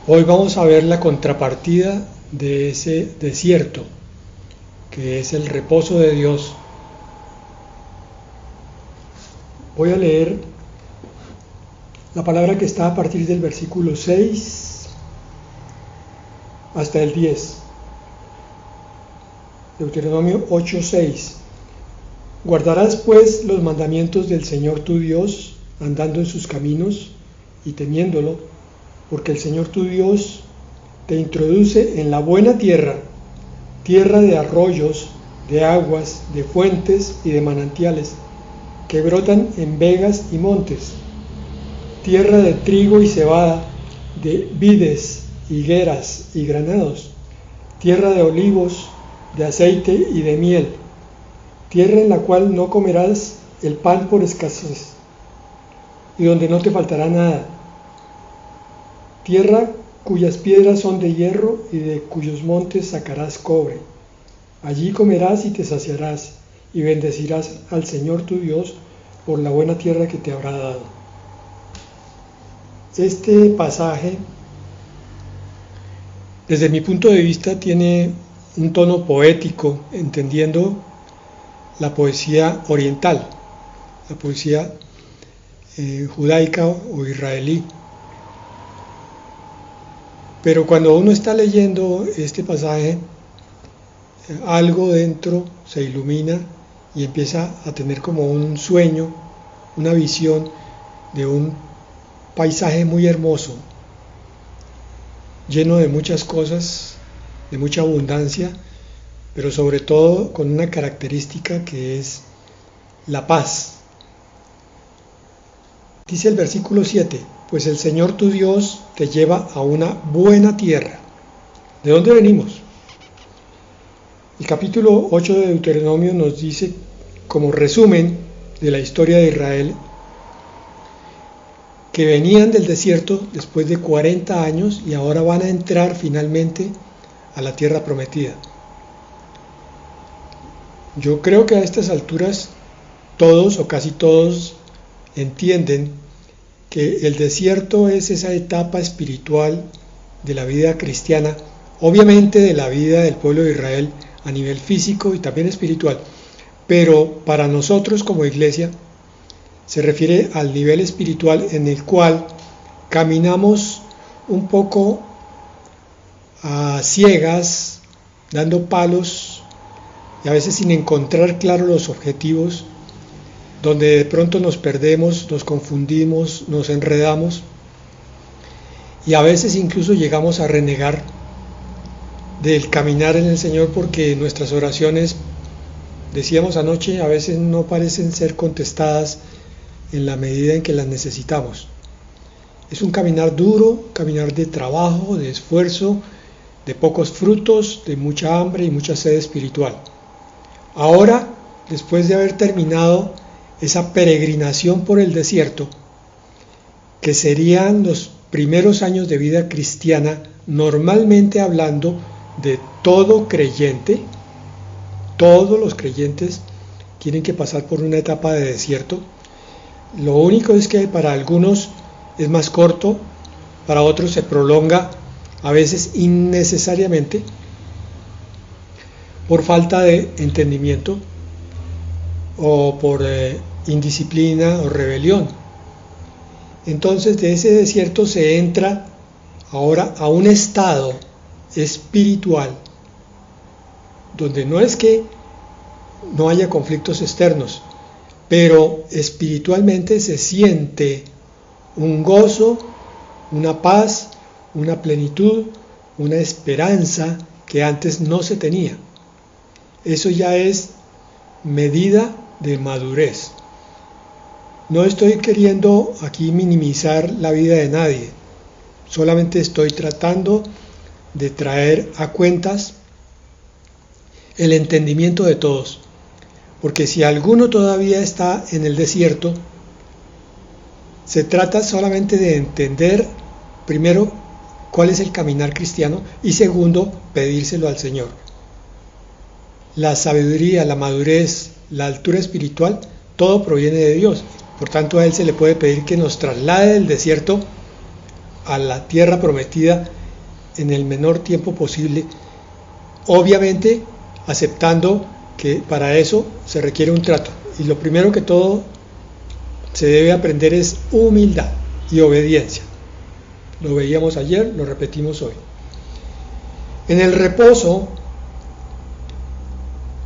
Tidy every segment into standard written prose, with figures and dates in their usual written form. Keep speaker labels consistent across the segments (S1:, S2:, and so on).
S1: Hoy vamos a ver la contrapartida de ese desierto, que es el reposo de Dios. Voy a leer la palabra que está a partir del versículo 6 hasta el 10. Deuteronomio 8:6. Guardarás pues los mandamientos del Señor tu Dios, andando en sus caminos y temiéndolo, porque el Señor tu Dios te introduce en la buena tierra, tierra de arroyos, de aguas, de fuentes y de manantiales, que brotan en vegas y montes, tierra de trigo y cebada, de vides, higueras y granados, tierra de olivos, de aceite y de miel, tierra en la cual no comerás el pan por escasez, y donde no te faltará nada, tierra cuyas piedras son de hierro y de cuyos montes sacarás cobre. Allí comerás y te saciarás, y bendecirás al Señor tu Dios por la buena tierra que te habrá dado. Este pasaje, desde mi punto de vista, tiene un tono poético, entendiendo la poesía oriental, la poesía judaica o israelí. Pero cuando uno está leyendo este pasaje, algo dentro se ilumina y empieza a tener como un sueño, una visión de un paisaje muy hermoso, lleno de muchas cosas, de mucha abundancia, pero sobre todo con una característica que es la paz. Dice el versículo 7, pues el Señor tu Dios te lleva a una buena tierra. ¿De dónde venimos? El capítulo 8 de Deuteronomio nos dice, como resumen de la historia de Israel, que venían del desierto después de 40 años y ahora van a entrar finalmente a la tierra prometida. Yo creo que a estas alturas todos o casi todos entienden que el desierto es esa etapa espiritual de la vida cristiana, obviamente de la vida del pueblo de Israel a nivel físico y también espiritual, pero para nosotros como iglesia se refiere al nivel espiritual en el cual caminamos un poco a ciegas, dando palos y a veces sin encontrar claro los objetivos, donde de pronto nos perdemos, nos confundimos, nos enredamos y a veces incluso llegamos a renegar del caminar en el Señor porque nuestras oraciones, decíamos anoche, a veces no parecen ser contestadas en la medida en que las necesitamos. Es un caminar duro, caminar de trabajo, de esfuerzo, de pocos frutos, de mucha hambre y mucha sed espiritual. Ahora, después de haber terminado esa peregrinación por el desierto, que serían los primeros años de vida cristiana, normalmente hablando de todo creyente, todos los creyentes tienen que pasar por una etapa de desierto. Lo único es que para algunos es más corto, para otros se prolonga, a veces innecesariamente, por falta de entendimiento o por indisciplina o rebelión. Entonces de ese desierto se entra ahora a un estado espiritual donde no es que no haya conflictos externos, pero espiritualmente se siente un gozo, una paz, una plenitud, una esperanza que antes no se tenía. Eso ya es medida de madurez. No estoy queriendo aquí minimizar la vida de nadie, solamente estoy tratando de traer a cuentas el entendimiento de todos, porque si alguno todavía está en el desierto, se trata solamente de entender, primero, cuál es el caminar cristiano y segundo, pedírselo al Señor. La sabiduría, la madurez, la altura espiritual, todo proviene de Dios. Por tanto, a Él se le puede pedir que nos traslade del desierto a la tierra prometida en el menor tiempo posible, obviamente aceptando que para eso se requiere un trato. Y lo primero que todo se debe aprender es humildad y obediencia. Lo veíamos ayer, lo repetimos hoy. En el reposo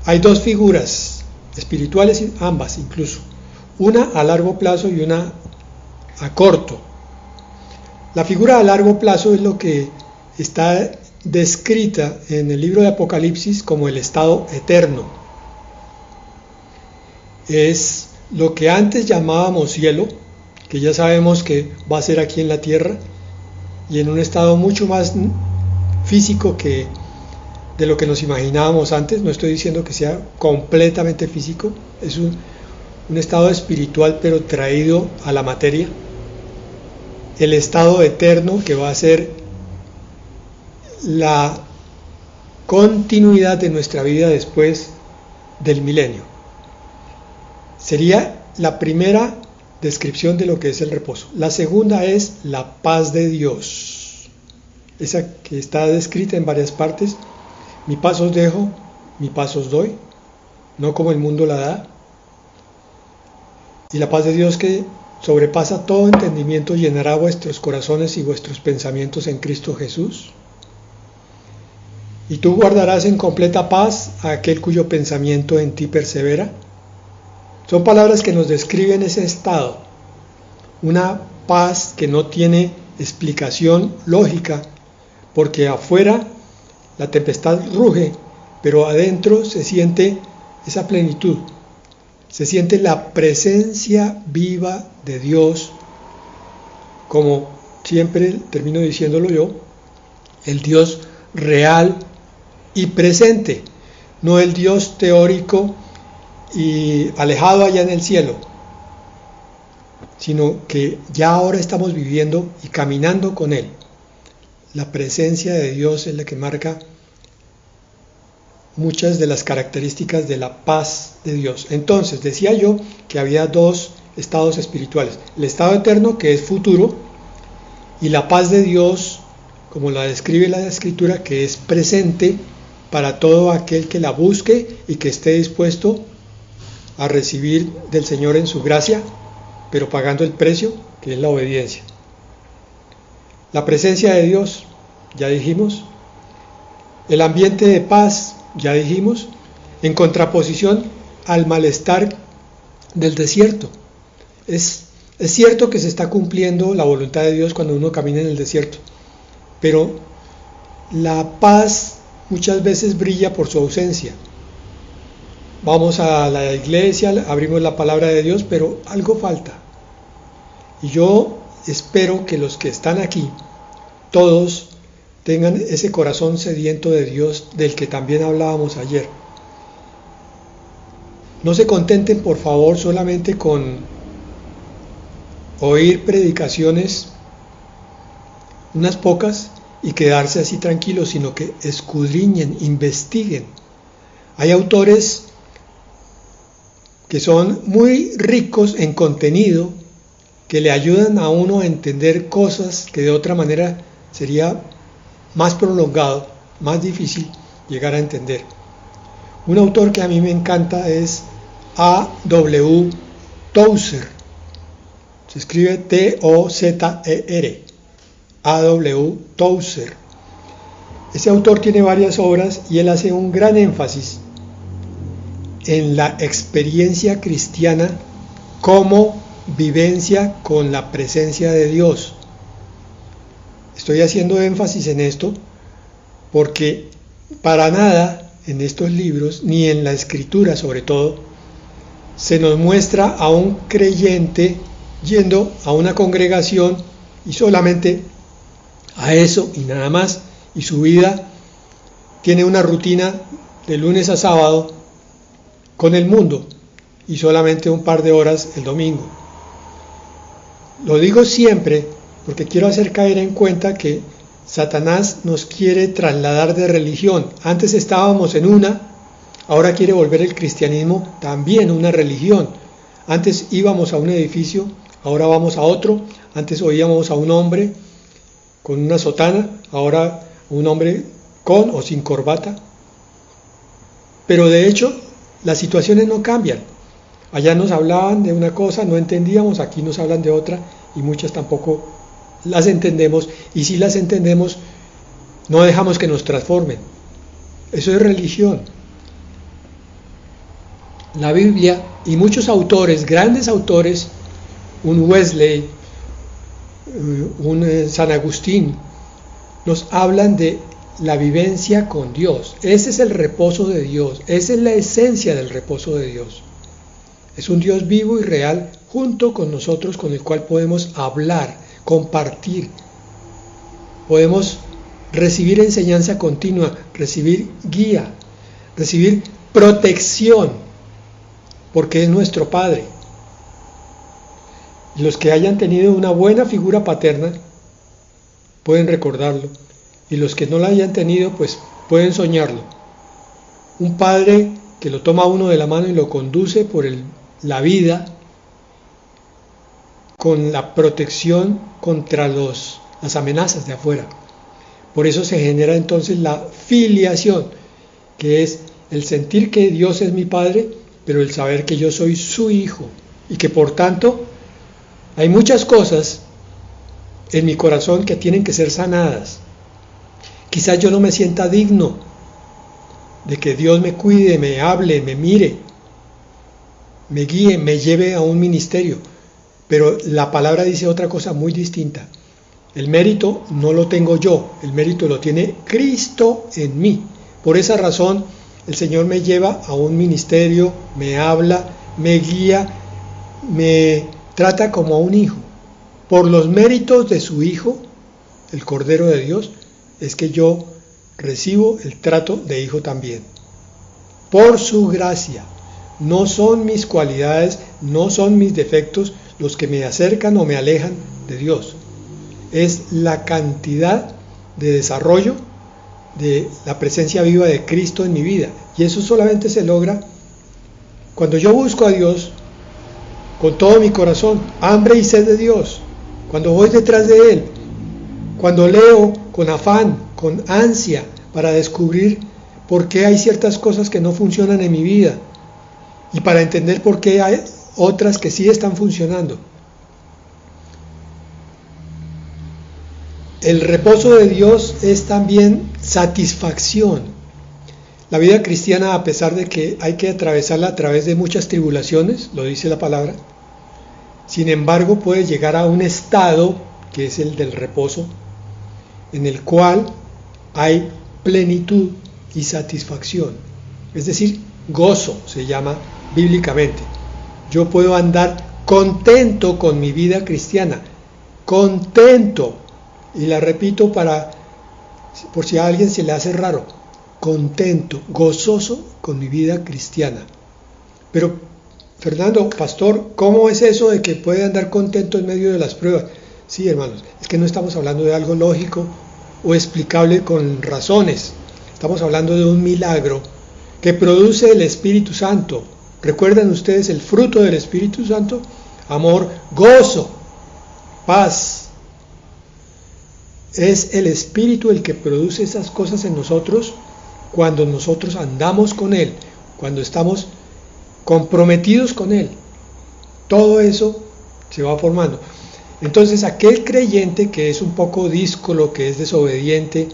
S1: hay dos figuras espirituales, ambas incluso, una a largo plazo y una a corto. La figura a largo plazo es lo que está descrita en el libro de Apocalipsis como el estado eterno. Es lo que antes llamábamos cielo, que ya sabemos que va a ser aquí en la tierra y en un estado mucho más físico que de lo que nos imaginábamos antes. No estoy diciendo que sea completamente físico, es un estado espiritual pero traído a la materia. El estado eterno, que va a ser la continuidad de nuestra vida después del milenio. Sería la primera descripción de lo que es el reposo. La segunda es la paz de Dios, esa que está descrita en varias partes. Mi paz os dejo, mi paz os doy, no como el mundo la da. Y la paz de Dios, que sobrepasa todo entendimiento, llenará vuestros corazones y vuestros pensamientos en Cristo Jesús. Y tú guardarás en completa paz a aquel cuyo pensamiento en ti persevera. Son palabras que nos describen ese estado, una paz que no tiene explicación lógica, porque afuera la tempestad ruge, pero adentro se siente esa plenitud, se siente la presencia viva de Dios, como siempre termino diciéndolo yo, el Dios real y presente, no el Dios teórico y alejado allá en el cielo, sino que ya ahora estamos viviendo y caminando con Él. La presencia de Dios es la que marca muchas de las características de la paz de Dios. Entonces, decía yo que había dos estados espirituales: el estado eterno, que es futuro, y la paz de Dios, como la describe la Escritura, que es presente para todo aquel que la busque y que esté dispuesto a recibir del Señor en su gracia, pero pagando el precio, que es la obediencia. La presencia de Dios, ya dijimos. El ambiente de paz, ya dijimos, en contraposición al malestar del desierto. Es cierto que se está cumpliendo la voluntad de Dios cuando uno camina en el desierto, pero la paz muchas veces brilla por su ausencia. Vamos a la iglesia, abrimos la palabra de Dios, pero algo falta. Y yo espero que los que están aquí, todos, tengan ese corazón sediento de Dios del que también hablábamos ayer. No se contenten, por favor, solamente con oír predicaciones, unas pocas, y quedarse así tranquilos, sino que escudriñen, investiguen. Hay autores que son muy ricos en contenido, que le ayudan a uno a entender cosas que de otra manera sería más prolongado, más difícil llegar a entender. Un autor que a mí me encanta es A.W. Tozer. Se escribe T-O-Z-E-R. A.W. Tozer. Ese autor tiene varias obras y él hace un gran énfasis en la experiencia cristiana como vivencia con la presencia de Dios. Estoy haciendo énfasis en esto porque para nada en estos libros, ni en la Escritura sobre todo, se nos muestra a un creyente yendo a una congregación y solamente a eso y nada más, y su vida tiene una rutina de lunes a sábado con el mundo y solamente un par de horas el domingo. Lo digo siempre porque quiero hacer caer en cuenta que Satanás nos quiere trasladar de religión. Antes estábamos en una, ahora quiere volver el cristianismo también una religión. Antes íbamos a un edificio, ahora vamos a otro. Antes oíamos a un hombre con una sotana, ahora un hombre con o sin corbata. Pero de hecho, las situaciones no cambian. Allá nos hablaban de una cosa, no entendíamos, aquí nos hablan de otra y muchas tampoco las entendemos, y si las entendemos, no dejamos que nos transformen. Eso es religión. La Biblia y muchos autores, grandes autores, un Wesley, un San Agustín, nos hablan de la vivencia con Dios. Ese es el reposo de Dios, esa es la esencia del reposo de Dios. Es un Dios vivo y real junto con nosotros, con el cual podemos hablar, compartir, podemos recibir enseñanza continua, recibir guía, recibir protección, porque es nuestro Padre. Los que hayan tenido una buena figura paterna pueden recordarlo, y los que no la hayan tenido pues pueden soñarlo. Un padre que lo toma a uno de la mano y lo conduce por la vida con la protección contra las amenazas de afuera. Por eso se genera entonces la filiación, que es el sentir que Dios es mi Padre, pero el saber que yo soy su hijo, y que por tanto hay muchas cosas en mi corazón que tienen que ser sanadas. Quizás yo no me sienta digno de que Dios me cuide, me hable, me mire, me guíe, me lleve a un ministerio. Pero la palabra dice otra cosa muy distinta. El mérito no lo tengo yo, el mérito lo tiene Cristo en mí. Por esa razón el Señor me lleva a un ministerio, me habla, me guía, me trata como a un hijo. Por los méritos de su Hijo, el Cordero de Dios, es que yo recibo el trato de hijo también. Por su gracia. No son mis cualidades, no son mis defectos los que me acercan o me alejan de Dios. Es la cantidad de desarrollo de la presencia viva de Cristo en mi vida. Y eso solamente se logra cuando yo busco a Dios con todo mi corazón, hambre y sed de Dios, cuando voy detrás de Él, cuando leo con afán, con ansia, para descubrir por qué hay ciertas cosas que no funcionan en mi vida y para entender por qué hay otras que sí están funcionando. El reposo de Dios es también satisfacción. La vida cristiana, a pesar de que hay que atravesarla a través de muchas tribulaciones, lo dice la palabra, sin embargo puede llegar a un estado, que es el del reposo, en el cual hay plenitud y satisfacción, es decir, gozo se llama bíblicamente. Yo puedo andar contento con mi vida cristiana, contento, y la repito por si a alguien se le hace raro, contento, gozoso con mi vida cristiana. Pero, Fernando, pastor, ¿cómo es eso de que puede andar contento en medio de las pruebas? Sí, hermanos, es que no estamos hablando de algo lógico o explicable con razones. Estamos hablando de un milagro que produce el Espíritu Santo. ¿Recuerdan ustedes el fruto del Espíritu Santo? Amor, gozo, paz. Es el Espíritu el que produce esas cosas en nosotros cuando nosotros andamos con Él, cuando estamos comprometidos con Él. Todo eso se va formando. Entonces aquel creyente que es un poco díscolo, que es desobediente,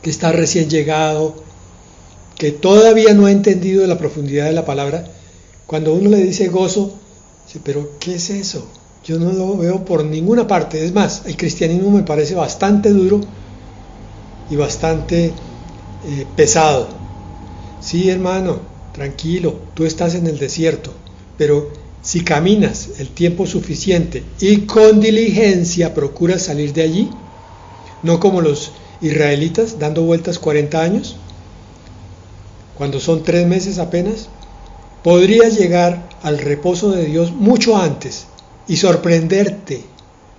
S1: que está recién llegado, que todavía no ha entendido la profundidad de la palabra, cuando uno le dice gozo, dice, pero ¿qué es eso? Yo no lo veo por ninguna parte. Es más, el cristianismo me parece bastante duro y bastante pesado. Sí, hermano, tranquilo, tú estás en el desierto, pero si caminas el tiempo suficiente y con diligencia procuras salir de allí, no como los israelitas dando vueltas 40 años, cuando son 3 meses apenas, podrías llegar al reposo de Dios mucho antes y sorprenderte.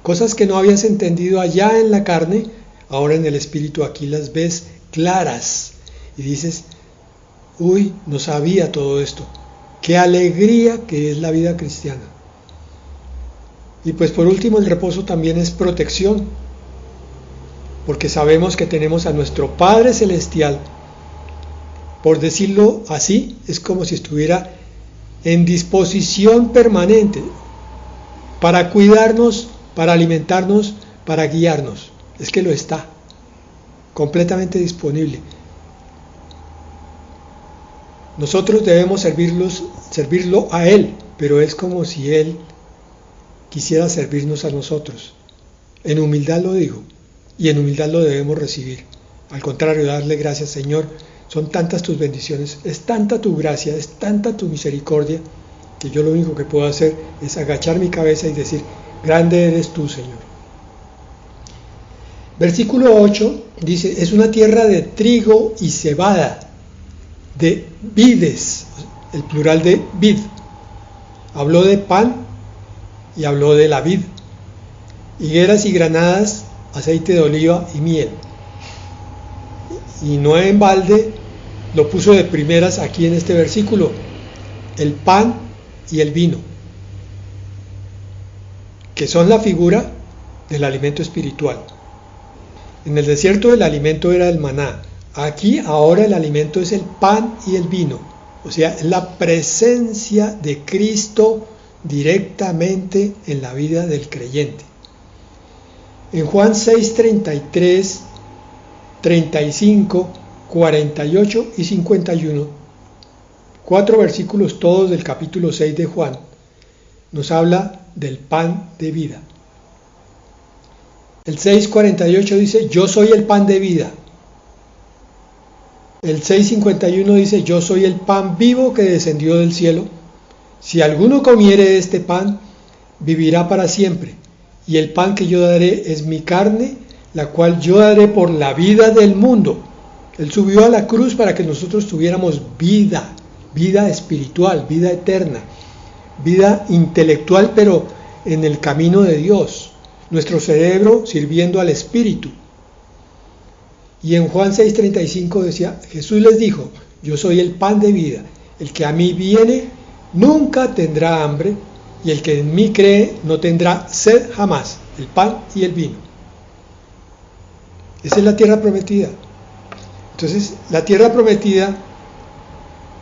S1: Cosas que no habías entendido allá en la carne, ahora en el espíritu aquí las ves claras y dices, uy, no sabía todo esto. Qué alegría que es la vida cristiana. Y pues por último, el reposo también es protección. porque sabemos que tenemos a nuestro Padre Celestial. Por decirlo así, es como si estuviera en disposición permanente para cuidarnos, para alimentarnos, para guiarnos. Es que lo está, completamente disponible. Nosotros debemos servirlo a Él, pero es como si Él quisiera servirnos a nosotros. En humildad lo digo, y en humildad lo debemos recibir. Al contrario, darle gracias, Señor. Son tantas tus bendiciones, es tanta tu gracia, es tanta tu misericordia, que yo lo único que puedo hacer es agachar mi cabeza y decir, grande eres tú, Señor. Versículo 8 dice, es una tierra de trigo y cebada, de vides, el plural de vid. Habló de pan y habló de la vid, higueras y granadas, aceite de oliva y miel. Y no en balde lo puso de primeras aquí en este versículo, el pan y el vino, que son la figura del alimento espiritual. En el desierto el alimento era el maná, aquí ahora el alimento es el pan y el vino, o sea, es la presencia de Cristo directamente en la vida del creyente. En Juan 6:33, 35, 48 y 51, 4 versículos todos del capítulo 6 de Juan, nos habla del pan de vida. El 6:48 dice, yo soy el pan de vida. El 6:51 dice, yo soy el pan vivo que descendió del cielo. Si alguno comiere de este pan, vivirá para siempre. Y el pan que yo daré es mi carne, la cual yo daré por la vida del mundo. Él subió a la cruz para que nosotros tuviéramos vida, vida espiritual, vida eterna, vida intelectual, pero en el camino de Dios. Nuestro cerebro sirviendo al Espíritu. Y en Juan 6:35 decía, Jesús les dijo, yo soy el pan de vida, el que a mí viene nunca tendrá hambre, y el que en mí cree no tendrá sed jamás, el pan y el vino. Esa es la tierra prometida. Entonces, la tierra prometida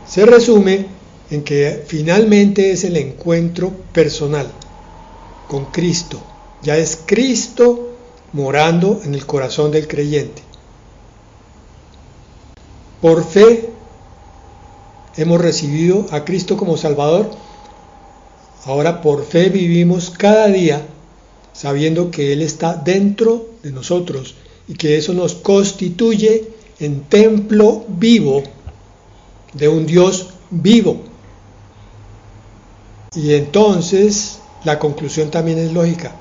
S1: se resume en que finalmente es el encuentro personal con Cristo. Ya es Cristo morando en el corazón del creyente. Por fe hemos recibido a Cristo como Salvador. Ahora por fe vivimos cada día sabiendo que Él está dentro de nosotros y que eso nos constituye en templo vivo de un Dios vivo. Y entonces la conclusión también es lógica.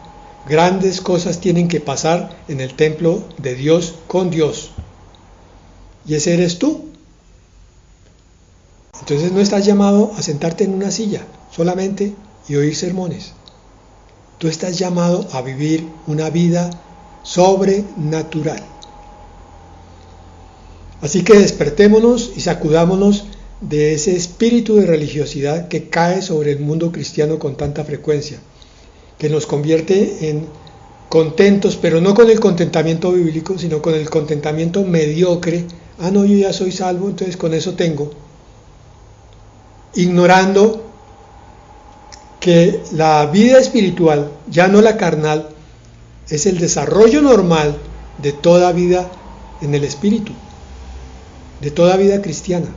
S1: Grandes cosas tienen que pasar en el templo de Dios con Dios. Y ese eres tú. Entonces no estás llamado a sentarte en una silla solamente y oír sermones. Tú estás llamado a vivir una vida sobrenatural. Así que despertémonos y sacudámonos de ese espíritu de religiosidad que cae sobre el mundo cristiano con tanta frecuencia, que nos convierte en contentos, pero no con el contentamiento bíblico, sino con el contentamiento mediocre. Ah, no, yo ya soy salvo, entonces con eso tengo. Ignorando que la vida espiritual, ya no la carnal, es el desarrollo normal de toda vida en el espíritu, de toda vida cristiana.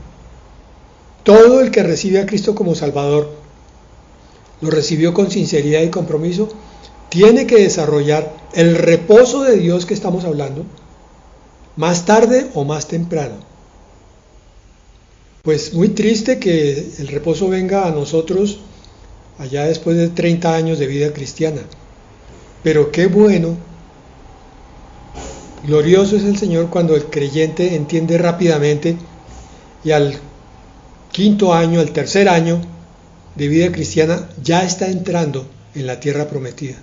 S1: Todo el que recibe a Cristo como Salvador, lo recibió con sinceridad y compromiso, tiene que desarrollar el reposo de Dios que estamos hablando, más tarde o más temprano. Pues muy triste que el reposo venga a nosotros allá después de 30 años de vida cristiana. Pero qué bueno, glorioso es el Señor cuando el creyente entiende rápidamente y al quinto año, al tercer año de vida cristiana ya está entrando en la tierra prometida.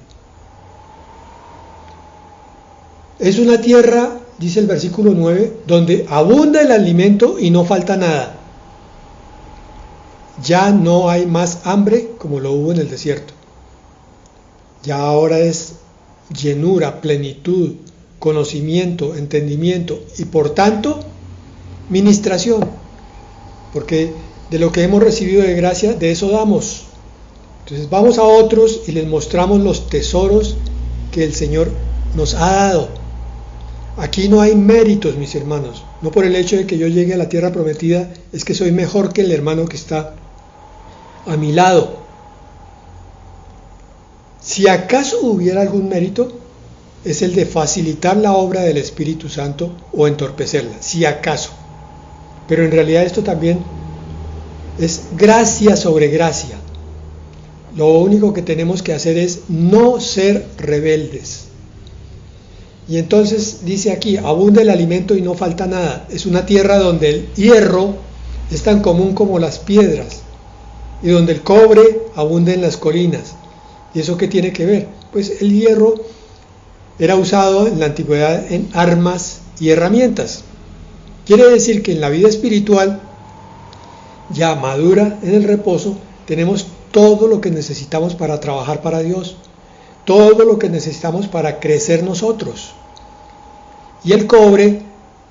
S1: Es una tierra, dice el versículo 9, donde abunda el alimento y no falta nada. Ya no hay más hambre como lo hubo en el desierto. Ya ahora es llenura, plenitud, conocimiento, entendimiento y por tanto ministración, porque de lo que hemos recibido de gracia, de eso damos. Entonces vamos a otros y les mostramos los tesoros que el Señor nos ha dado. Aquí no hay méritos, mis hermanos. No por el hecho de que yo llegue a la tierra prometida es que soy mejor que el hermano que está a mi lado. Si acaso hubiera algún mérito, es el de facilitar la obra del Espíritu Santo o entorpecerla, si acaso. Pero en realidad esto también es gracia sobre gracia. Lo único que tenemos que hacer es no ser rebeldes. Y entonces dice aquí, abunda el alimento y no falta nada. Es una tierra donde el hierro es tan común como las piedras y donde el cobre abunda en las colinas. ¿Y eso qué tiene que ver? Pues el hierro era usado en la antigüedad en armas y herramientas. Quiere decir que en la vida espiritual, ya madura en el reposo, tenemos todo lo que necesitamos para trabajar para Dios, todo lo que necesitamos para crecer nosotros. Y el cobre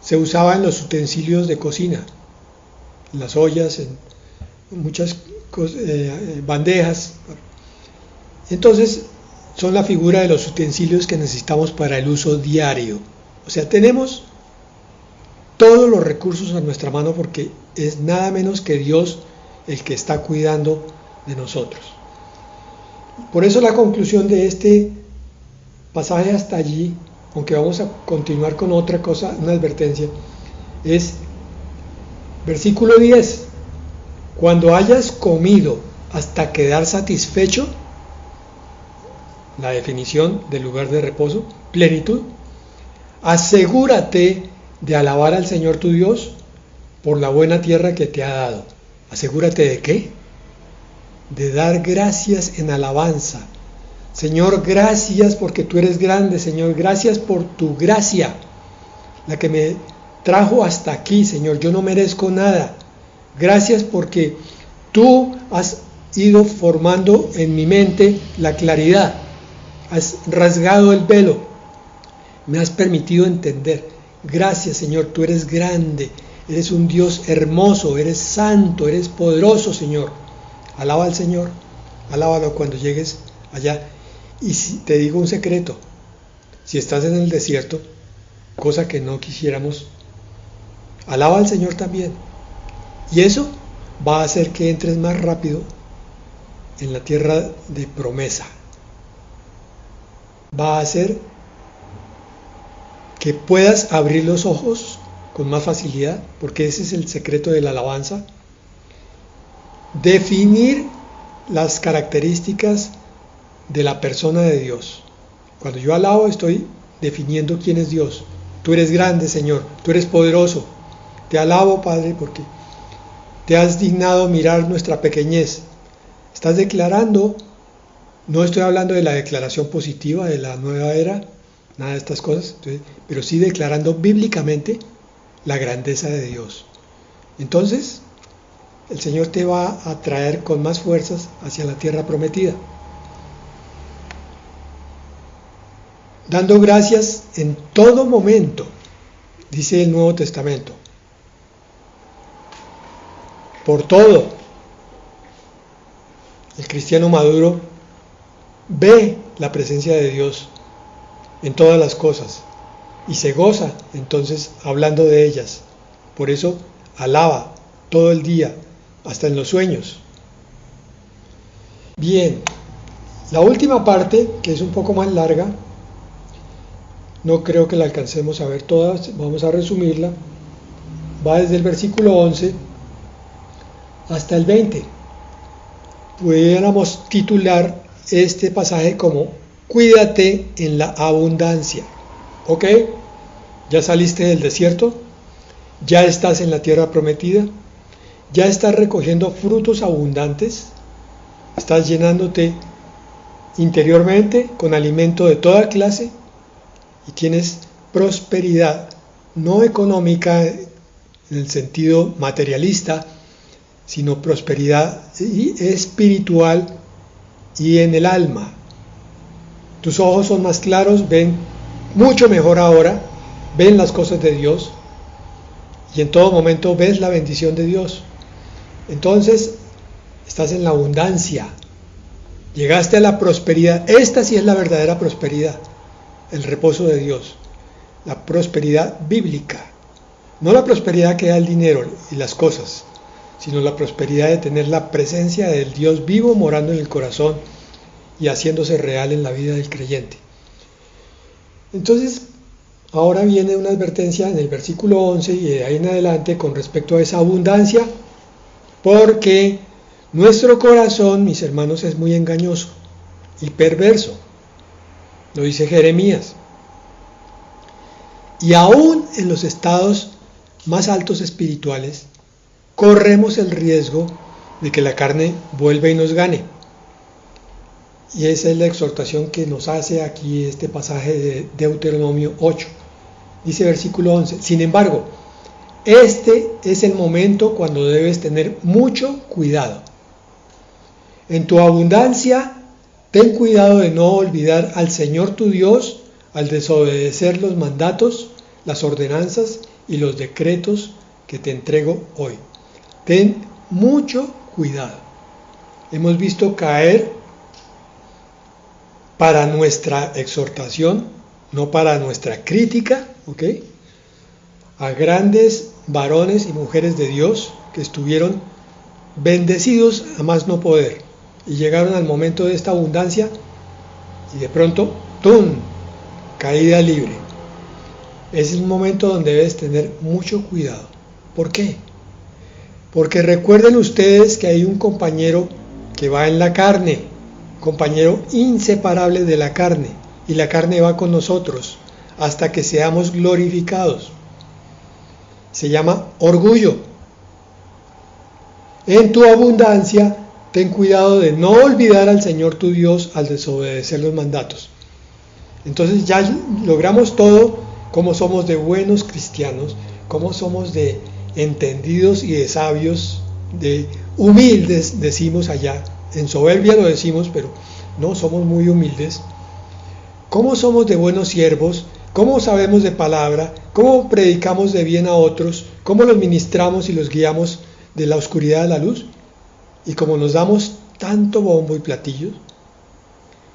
S1: se usaba en los utensilios de cocina, en las ollas, en muchas bandejas. Entonces son la figura de los utensilios que necesitamos para el uso diario. O sea, tenemos todos los recursos a nuestra mano porque es nada menos que Dios el que está cuidando de nosotros. Por eso la conclusión de este pasaje hasta allí, aunque vamos a continuar con otra cosa, una advertencia, es versículo 10. Cuando hayas comido hasta quedar satisfecho, la definición del lugar de reposo, plenitud, asegúrate de alabar al Señor tu Dios por la buena tierra que te ha dado. ¿Asegúrate de qué? De dar gracias en alabanza. Señor, gracias porque tú eres grande. Señor, gracias por tu gracia, la que me trajo hasta aquí. Señor, yo no merezco nada. Gracias porque tú has ido formando en mi mente la claridad. Has rasgado el velo. Me has permitido entender. Gracias, Señor, tú eres grande. Eres un Dios hermoso, eres santo, eres poderoso, Señor. Alaba al Señor, alábalo cuando llegues allá. Y si te digo un secreto, si estás en el desierto, cosa que no quisiéramos, alaba al Señor también. Y eso va a hacer que entres más rápido en la tierra de promesa. Va a hacer que puedas abrir los ojos con más facilidad, porque ese es el secreto de la alabanza. Definir las características de la persona de Dios. Cuando yo alabo estoy definiendo quién es Dios. Tú eres grande, Señor, tú eres poderoso. Te alabo, Padre, porque te has dignado mirar nuestra pequeñez. Estás declarando, no estoy hablando de la declaración positiva de la nueva era, nada de estas cosas, pero sí declarando bíblicamente la grandeza de Dios. Entonces, el Señor te va a traer con más fuerzas hacia la tierra prometida. Dando gracias en todo momento, dice el Nuevo Testamento. Por todo. El cristiano maduro ve la presencia de Dios en todas las cosas y se goza entonces hablando de ellas. Por eso alaba todo el día, hasta en los sueños. Bien, la última parte, que es un poco más larga, no creo que la alcancemos a ver todas, vamos a resumirla, va desde el versículo 11 hasta el 20. Pudiéramos titular este pasaje como cuídate en la abundancia. ¿Ok? ¿Ya saliste del desierto? ¿Ya estás en la tierra prometida? ¿Ya estás recogiendo frutos abundantes? ¿Estás llenándote interiormente con alimento de toda clase? Y tienes prosperidad, no económica en el sentido materialista, sino prosperidad espiritual y en el alma. Tus ojos son más claros, ven mucho mejor ahora, ven las cosas de Dios y en todo momento ves la bendición de Dios. Entonces, estás en la abundancia, llegaste a la prosperidad. Esta sí es la verdadera prosperidad, el reposo de Dios, la prosperidad bíblica, no la prosperidad que da el dinero y las cosas, sino la prosperidad de tener la presencia del Dios vivo morando en el corazón y haciéndose real en la vida del creyente. Entonces, ahora viene una advertencia en el versículo 11 y de ahí en adelante con respecto a esa abundancia, porque nuestro corazón, mis hermanos, es muy engañoso y perverso. Lo dice Jeremías. Y aún en los estados más altos espirituales, corremos el riesgo de que la carne vuelva y nos gane. Y esa es la exhortación que nos hace aquí este pasaje de Deuteronomio 8. Dice versículo 11, sin embargo, este es el momento cuando debes tener mucho cuidado. En tu abundancia, ten cuidado de no olvidar al Señor tu Dios al desobedecer los mandatos, las ordenanzas y los decretos que te entrego hoy. Ten mucho cuidado. Hemos visto caer para nuestra exhortación, no para nuestra crítica, ¿ok? A grandes varones y mujeres de Dios que estuvieron bendecidos a más no poder y llegaron al momento de esta abundancia y de pronto, ¡tum!, caída libre. Es el momento donde debes tener mucho cuidado. ¿Por qué? Porque recuerden ustedes que hay un compañero que va en la carne, compañero inseparable de la carne, y la carne va con nosotros hasta que seamos glorificados. Se llama orgullo. En tu abundancia, ten cuidado de no olvidar al Señor tu Dios al desobedecer los mandatos. Entonces ya logramos todo, cómo somos de buenos cristianos, cómo somos de entendidos y de sabios, de humildes, decimos allá. En soberbia lo decimos, pero no, somos muy humildes. Cómo somos de buenos siervos, cómo sabemos de palabra, cómo predicamos de bien a otros, cómo los ministramos y los guiamos de la oscuridad a la luz. Y como nos damos tanto bombo y platillos,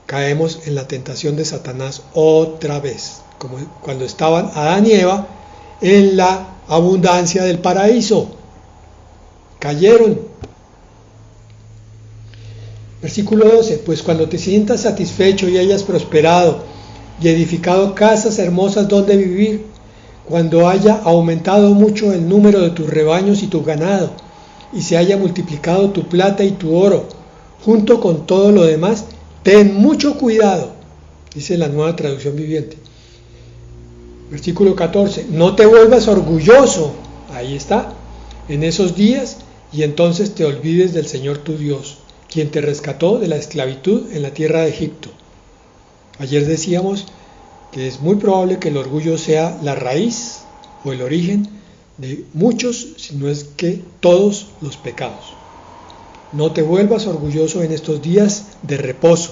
S1: caemos en la tentación de Satanás otra vez, como cuando estaban Adán y Eva en la abundancia del paraíso. Cayeron. Versículo 12, pues cuando te sientas satisfecho y hayas prosperado y edificado casas hermosas donde vivir, cuando haya aumentado mucho el número de tus rebaños y tu ganado, y se haya multiplicado tu plata y tu oro, junto con todo lo demás, ten mucho cuidado, dice la Nueva Traducción Viviente. Versículo 14, no te vuelvas orgulloso, ahí está, en esos días, y entonces te olvides del Señor tu Dios, quien te rescató de la esclavitud en la tierra de Egipto. Ayer decíamos que es muy probable que el orgullo sea la raíz o el origen de muchos, si no es que todos los pecados. No te vuelvas orgulloso en estos días de reposo,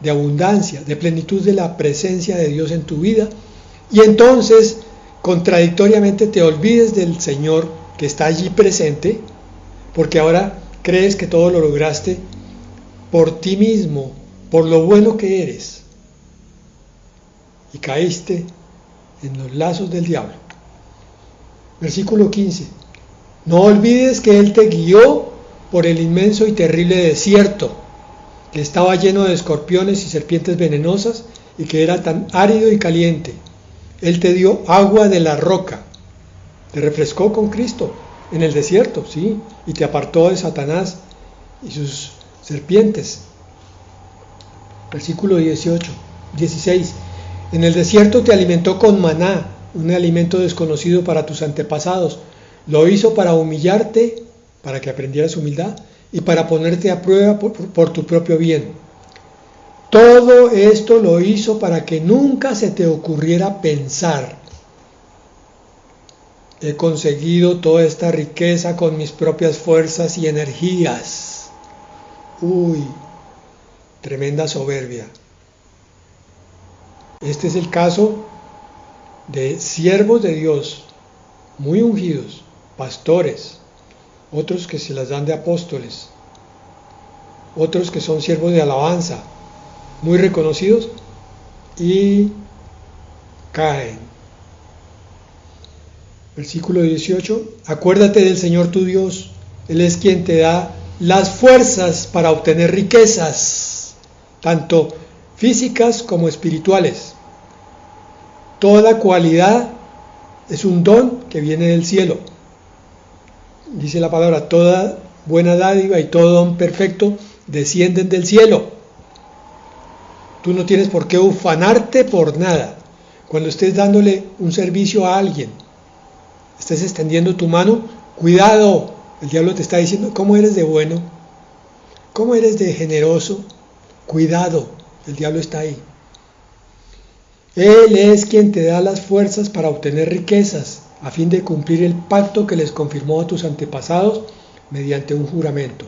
S1: de abundancia, de plenitud de la presencia de Dios en tu vida, y entonces contradictoriamente te olvides del Señor que está allí presente, porque ahora crees que todo lo lograste por ti mismo, por lo bueno que eres, y caíste en los lazos del diablo. Versículo 15. No olvides que Él te guió por el inmenso y terrible desierto, que estaba lleno de escorpiones y serpientes venenosas y que era tan árido y caliente. Él te dio agua de la roca, te refrescó con Cristo en el desierto, sí, y te apartó de Satanás y sus serpientes. Versículo 16. En el desierto te alimentó con maná, un alimento desconocido para tus antepasados. Lo hizo para humillarte, para que aprendieras humildad, y para ponerte a prueba por tu propio bien. Todo esto lo hizo para que nunca se te ocurriera pensar: he conseguido toda esta riqueza con mis propias fuerzas y energías. Uy, tremenda soberbia. Este es el caso de siervos de Dios, muy ungidos, pastores, otros que se las dan de apóstoles, otros que son siervos de alabanza, muy reconocidos, y caen. Versículo 18, acuérdate del Señor tu Dios, Él es quien te da las fuerzas para obtener riquezas, tanto físicas como espirituales. Toda cualidad es un don que viene del cielo. Dice la palabra, toda buena dádiva y todo don perfecto descienden del cielo. Tú no tienes por qué ufanarte por nada. Cuando estés dándole un servicio a alguien, estés extendiendo tu mano, cuidado. El diablo te está diciendo, ¿cómo eres de bueno? ¿Cómo eres de generoso? Cuidado, el diablo está ahí. Él es quien te da las fuerzas para obtener riquezas, a fin de cumplir el pacto que les confirmó a tus antepasados mediante un juramento.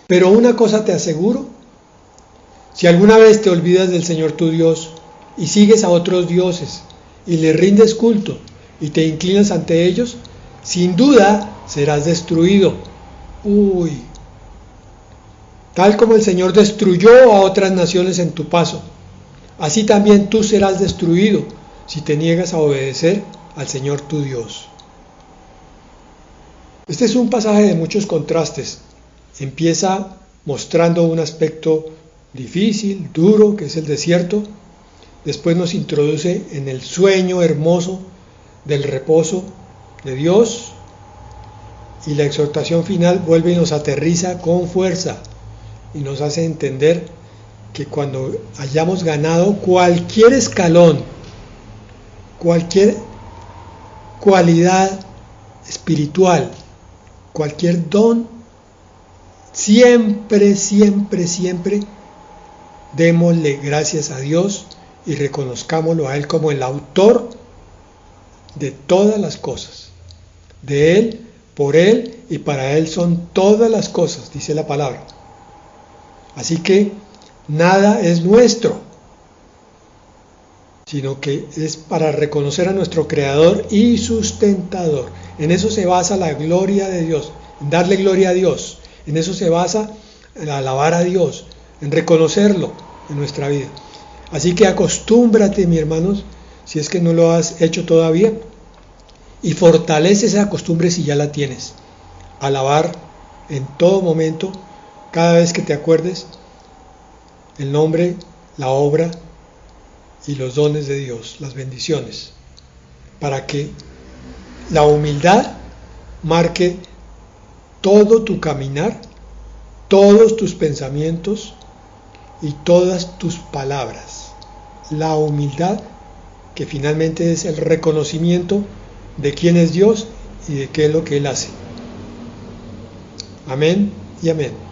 S1: Pero una cosa te aseguro, si alguna vez te olvidas del Señor tu Dios y sigues a otros dioses y le rindes culto y te inclinas ante ellos, sin duda serás destruido. Tal como el Señor destruyó a otras naciones en tu paso, así también tú serás destruido si te niegas a obedecer al Señor tu Dios. Este es un pasaje de muchos contrastes. Empieza mostrando un aspecto difícil, duro, que es el desierto. Después nos introduce en el sueño hermoso del reposo de Dios. Y la exhortación final vuelve y nos aterriza con fuerza y nos hace entender que cuando hayamos ganado cualquier escalón, cualquier cualidad espiritual, cualquier don, siempre démosle gracias a Dios y reconozcámoslo a Él como el autor de todas las cosas. De Él, por Él y para Él son todas las cosas, dice la palabra. Así que nada es nuestro, sino que es para reconocer a nuestro Creador y sustentador. En eso se basa la gloria de Dios, en darle gloria a Dios. En eso se basa en alabar a Dios, en reconocerlo en nuestra vida. Así que acostúmbrate, mi hermanos, si es que no lo has hecho todavía, y fortalece esa costumbre si ya la tienes. Alabar en todo momento, cada vez que te acuerdes, el nombre, la obra y los dones de Dios, las bendiciones, para que la humildad marque todo tu caminar, todos tus pensamientos y todas tus palabras. La humildad, que finalmente es el reconocimiento de quién es Dios y de qué es lo que Él hace. Amén y amén.